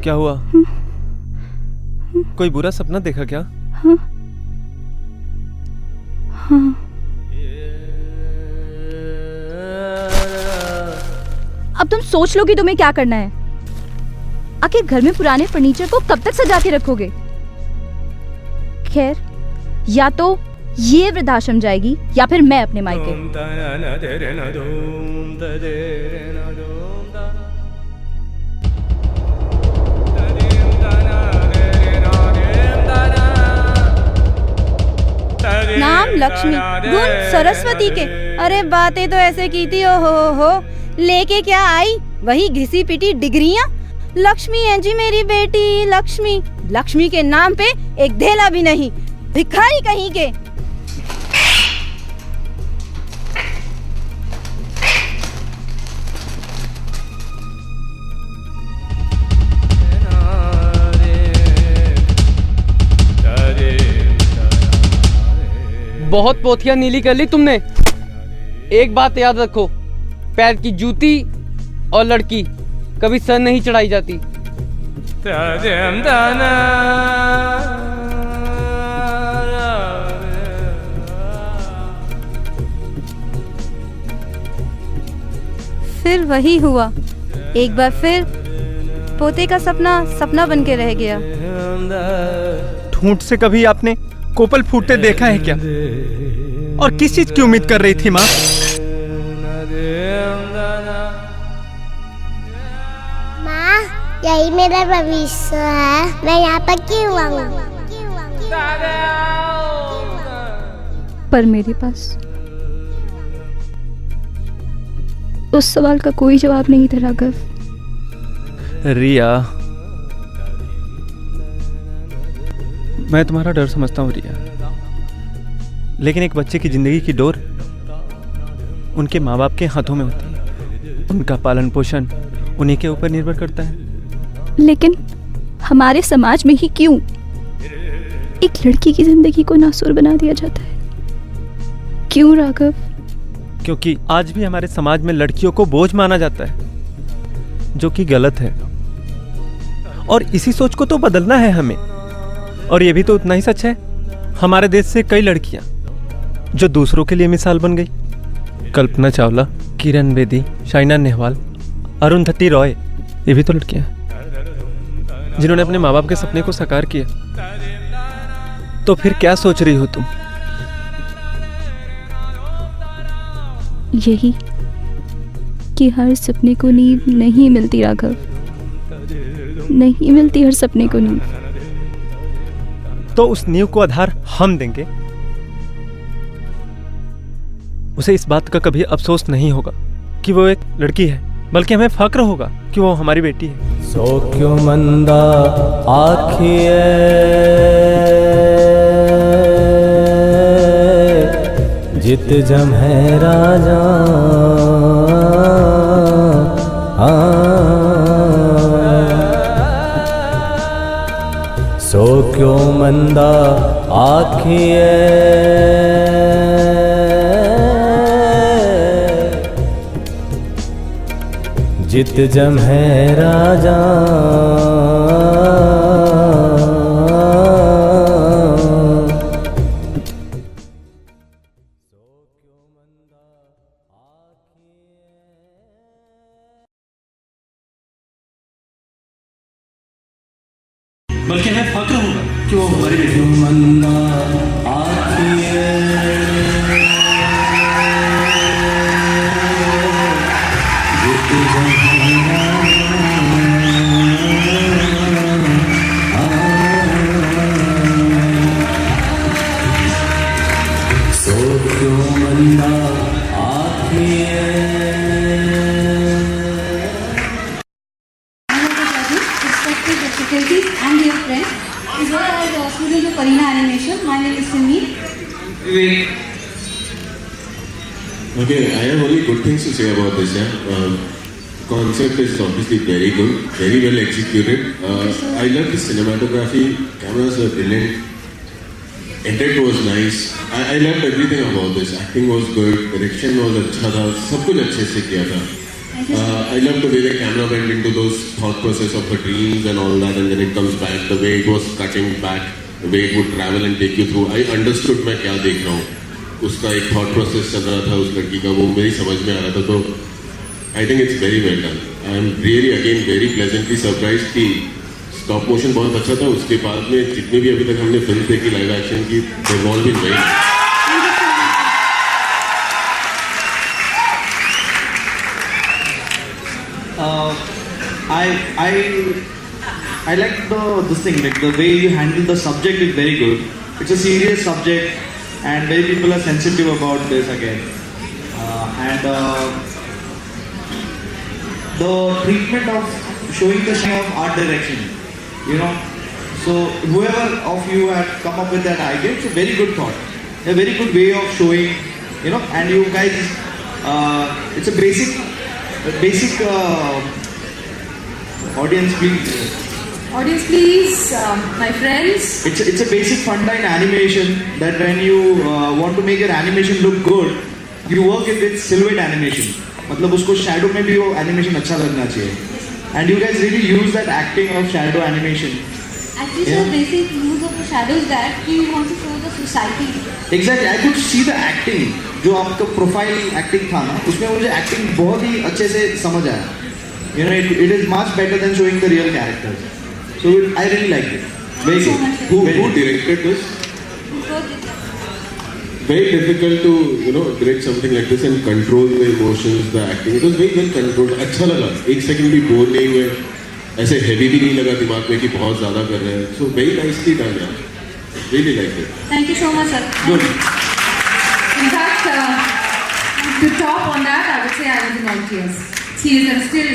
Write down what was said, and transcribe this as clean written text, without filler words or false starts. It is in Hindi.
क्या हुआ? कोई बुरा सपना देखा क्या? हाँ हाँ। अब तुम सोच लो कि तुम्हें क्या करना है। आखिर घर में पुराने फर्नीचर को कब तक सजा के रखोगे? खैर, या तो ये वृद्धाश्रम जाएगी या फिर मैं अपने मायके। नाम लक्ष्मी, गुण सरस्वती के। अरे बातें तो ऐसे की थी, ओ हो, लेके क्या आई? वही घिसी पिटी डिग्रियां। लक्ष्मी है जी मेरी बेटी, लक्ष्मी। लक्ष्मी के नाम पे एक धेला भी नहीं, भिखारी कहीं के। बहुत पोथियां नीली कर ली तुमने। एक बात याद रखो, पैर की जूती और लड़की कभी सर नहीं चढ़ाई जाती। फिर वही हुआ, एक बार फिर पोते का सपना सपना बन के रह गया। ठूंठ से कभी आपने कोपल फूटते देखा है क्या? और किस चीज की उम्मीद कर रही थी माँ? माँ, यही मेरा भविष्य है, मैं यहाँ पर क्यों आऊँ? पर मेरे पास उस सवाल का कोई जवाब नहीं था राघव। रिया, मैं तुम्हारा डर समझता हूँ रिया, लेकिन एक बच्चे की जिंदगी की डोर उनके माँ बाप के हाथों में होती है। उनका पालन पोषण उन्हीं के ऊपर निर्भर करता है। लेकिन हमारे समाज में ही क्यों एक लड़की की जिंदगी को नासूर बना दिया जाता है? क्यों राघव? क्योंकि आज भी हमारे समाज में लड़कियों को बोझ माना जाता है, जो कि गलत है। और इसी सोच को तो बदलना है हमें। और ये भी तो उतना ही सच है, हमारे देश से कई लड़कियां जो दूसरों के लिए मिसाल बन गई। कल्पना चावला, किरण बेदी, साइना नेहवाल, अरुंधति रॉय, ये भी तो लड़कियां हैं जिन्होंने अपने माँ बाप के सपने को साकार किया। तो फिर क्या सोच रही हो तुम? यही कि हर सपने को नींव नहीं मिलती राघव, नहीं मिलती हर सपने को नींव। तो उस नींव को आधार हम देंगे। उसे इस बात का कभी अफसोस नहीं होगा कि वो एक लड़की है, बल्कि हमें फक्र होगा कि वो हमारी बेटी है। सो क्यों मंदा आखिए जित जम है राजा। सो क्यों मंदा आखिए जित जम है राजा। बल्कि हमें फक्र होगा कि वो हमारी बेटी है। मंदा आखिए जित जम and dear friends, these are all students of Arena Animation. My name is Simi. Okay, I have only good things to say about this. Concept is obviously very good, very well executed. I love the cinematography. Cameras were brilliant. Edit was nice. I loved everything about this. Acting was good. Direction was अच्छा था. सब कुछ अच्छे से किया था. I love the way the camera went into those thought process of the dreams and all that, and then it comes back, the way it was cutting back, the way it would travel and take you through. I understood मैं क्या देख रहा हूँ. उसका एक thought process चल रहा था उस लड़की का, वो मेरी समझ में आ रहा था. तो I think it's very well done. I am really again very pleasantly surprised कि stop motion बहुत अच्छा था. उसके बाद में जितनी भी अभी तक हमने फिल्म देखी live action की, they've all been very. I like this thing, like the way you handle the subject is very good. It's a serious subject, and many people are sensitive about this again. And the treatment of showing the shine of art direction, you know. So whoever of you had come up with that idea, it's a very good thought, a very good way of showing, you know. And you guys, it's a basic. Audience, please. Audience, please, my friends. It's a basic funda in animation that when you want to make your animation look good, you work with silhouette animation. मतलब उसको shadow में भी वो animation अच्छा लगना चाहिए. And you guys really use that acting of shadow animation. Actually, sir, basic use of the shadows that you want to show the society. Exactly, I could see the acting. जो आपका profile acting था ना, उसमें मुझे acting बहुत ही अच्छे से समझ आया. You know, it is much better than showing the real characters. So I really liked it. Very good. Who directed this? Very difficult to direct something like this and control the emotions, the acting. It was very well controlled. अच्छा लगा. एक second भी बोर नहीं हुए. ऐसे heavy भी नहीं लगा दिमाग में कि बहुत ज़्यादा कर रहे हैं. So very nicely done, यार. Really liked it. Thank you so much, sir. Good. In fact, to top on that, I would say I was in all tears. Tears are still